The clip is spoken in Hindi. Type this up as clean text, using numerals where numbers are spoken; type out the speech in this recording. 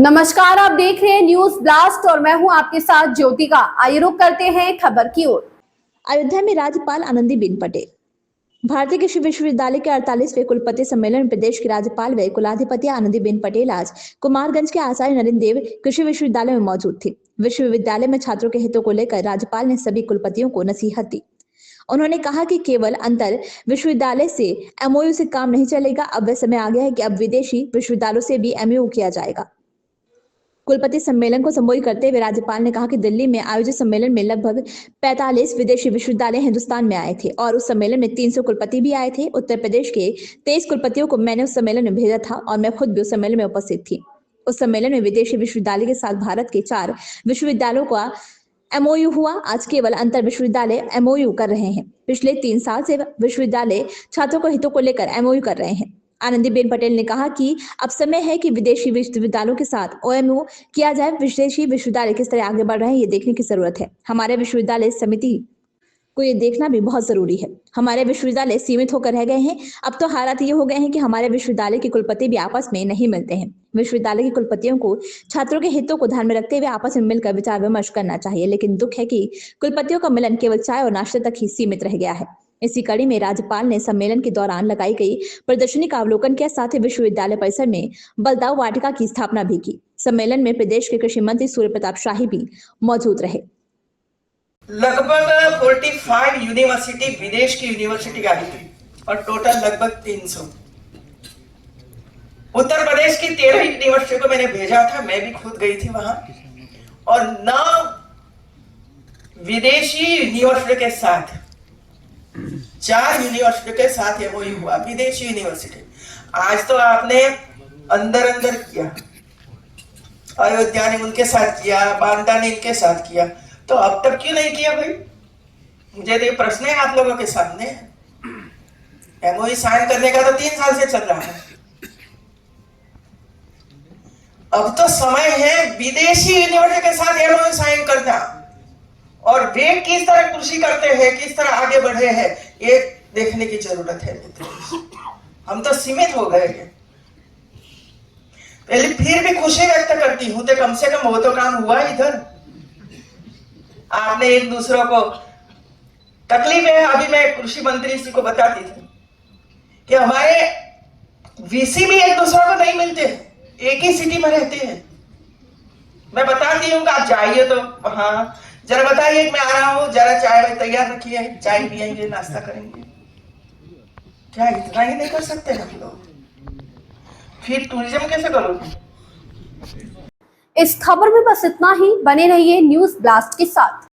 नमस्कार, आप देख रहे हैं न्यूज ब्लास्ट और मैं हूं आपके साथ ज्योतिका। आइए रुक करते हैं खबर की ओर। अयोध्या में राज्यपाल आनंदीबेन पटेल। भारतीय कृषि विश्वविद्यालय के 48वें कुलपति सम्मेलन में प्रदेश की राज्यपाल व कुलाधिपति आनंदीबेन पटेल आज कुमारगंज के आचार्य नरेंद्र देव कृषि विश्वविद्यालय में मौजूद थी। विश्वविद्यालय में छात्रों के हितों को लेकर राज्यपाल ने सभी कुलपतियों को नसीहत दी। उन्होंने कहा कि केवल अंतर विश्वविद्यालय से एमओयू से काम नहीं चलेगा। अब वह समय आ गया है कि अब विदेशी विश्वविद्यालयों से भी एमओयू किया जाएगा। कुलपति सम्मेलन को संबोधित करते हुए राज्यपाल ने कहा कि दिल्ली में आयोजित सम्मेलन में लगभग 45 विदेशी विश्वविद्यालय हिंदुस्तान में आए थे और उस सम्मेलन में 300 कुलपति भी आए थे। उत्तर प्रदेश के 23 कुलपतियों को मैंने उस सम्मेलन में भेजा था और मैं खुद भी उस सम्मेलन में उपस्थित थी। उस सम्मेलन में विदेशी विश्वविद्यालय के साथ भारत के 4 विश्वविद्यालयों का एमओयू हुआ। आज केवल अंतर विश्वविद्यालय एमओयू कर रहे हैं। पिछले 3 साल से विश्वविद्यालय छात्रों को हितों को लेकर एमओयू कर रहे हैं। आनंदीबेन पटेल ने कहा कि अब समय है कि विदेशी विश्वविद्यालयों के साथ ओएमओ किया जाए। विदेशी विश्वविद्यालय किस तरह आगे बढ़ रहे हैं ये देखने की जरूरत है। हमारे विश्वविद्यालय समिति को ये देखना भी बहुत जरूरी है। हमारे विश्वविद्यालय सीमित होकर रह गए हैं। अब तो हालात ये हो गए हैं कि हमारे विश्वविद्यालय के कुलपति भी आपस में नहीं मिलते हैं। विश्वविद्यालय के कुलपतियों को छात्रों के हितों को ध्यान में रखते हुए आपस में मिलकर विचार विमर्श करना चाहिए, लेकिन दुख है कि कुलपतियों का मिलन केवल चाय और नाश्ते तक ही सीमित रह गया है। इसी कड़ी में राज्यपाल ने सम्मेलन के दौरान लगाई गई प्रदर्शनी का अवलोकन किया, साथ ही विश्वविद्यालय परिसर में बलदाऊ वाटिका की स्थापना भी की। सम्मेलन में प्रदेश के कृषि मंत्री सूर्य प्रताप शाही भी मौजूद रहे। लगभग 45 यूनिवर्सिटी विदेश की यूनिवर्सिटी आई थी और टोटल लगभग 300। उत्तर प्रदेश की 13 यूनिवर्सिटी को मैंने भेजा था, मैं भी खुद गई थी वहां। और 9 विदेशी यूनिवर्सिटी के साथ 4 यूनिवर्सिटी के साथ एमओयू हुआ। विदेशी यूनिवर्सिटी आज तो आपने अंदर अंदर किया, अयोध्या ने उनके साथ किया, बांदा ने इनके साथ किया, तो अब तक क्यों नहीं किया भाई? मुझे तो ये प्रश्न है आप लोगों के सामने। एमओयू साइन करने का तो 3 साल से चल रहा है। अब तो समय है विदेशी यूनिवर्सिटी के साथ एमओयू साइन करना, और वे किस तरह कृषि करते हैं, किस तरह आगे बढ़े हैं, ये देखने की जरूरत है। हम तो सीमित हो गए हैं। पहले फिर भी खुशी व्यक्त करती हूं तो कम से कम वो तो काम हुआ इधर। आपने एक दूसरों को तकलीफ है। अभी मैं कृषि मंत्री जी को बताती थी कि हमारे वीसी भी एक दूसरे को नहीं मिलते, एक ही सिटी में रहते हैं। मैं बताती हूँ कि आप जाइए तो हाँ जरा बताइए मैं आ रहा हूँ, जरा चाय तैयार रखिए, चाय पियेंगे, नाश्ता करेंगे। क्या इतना ही नहीं कर सकते हम लोग? फिर टूरिज्म कैसे करोगे? इस खबर में बस इतना ही। बने रहिए न्यूज ब्लास्ट के साथ।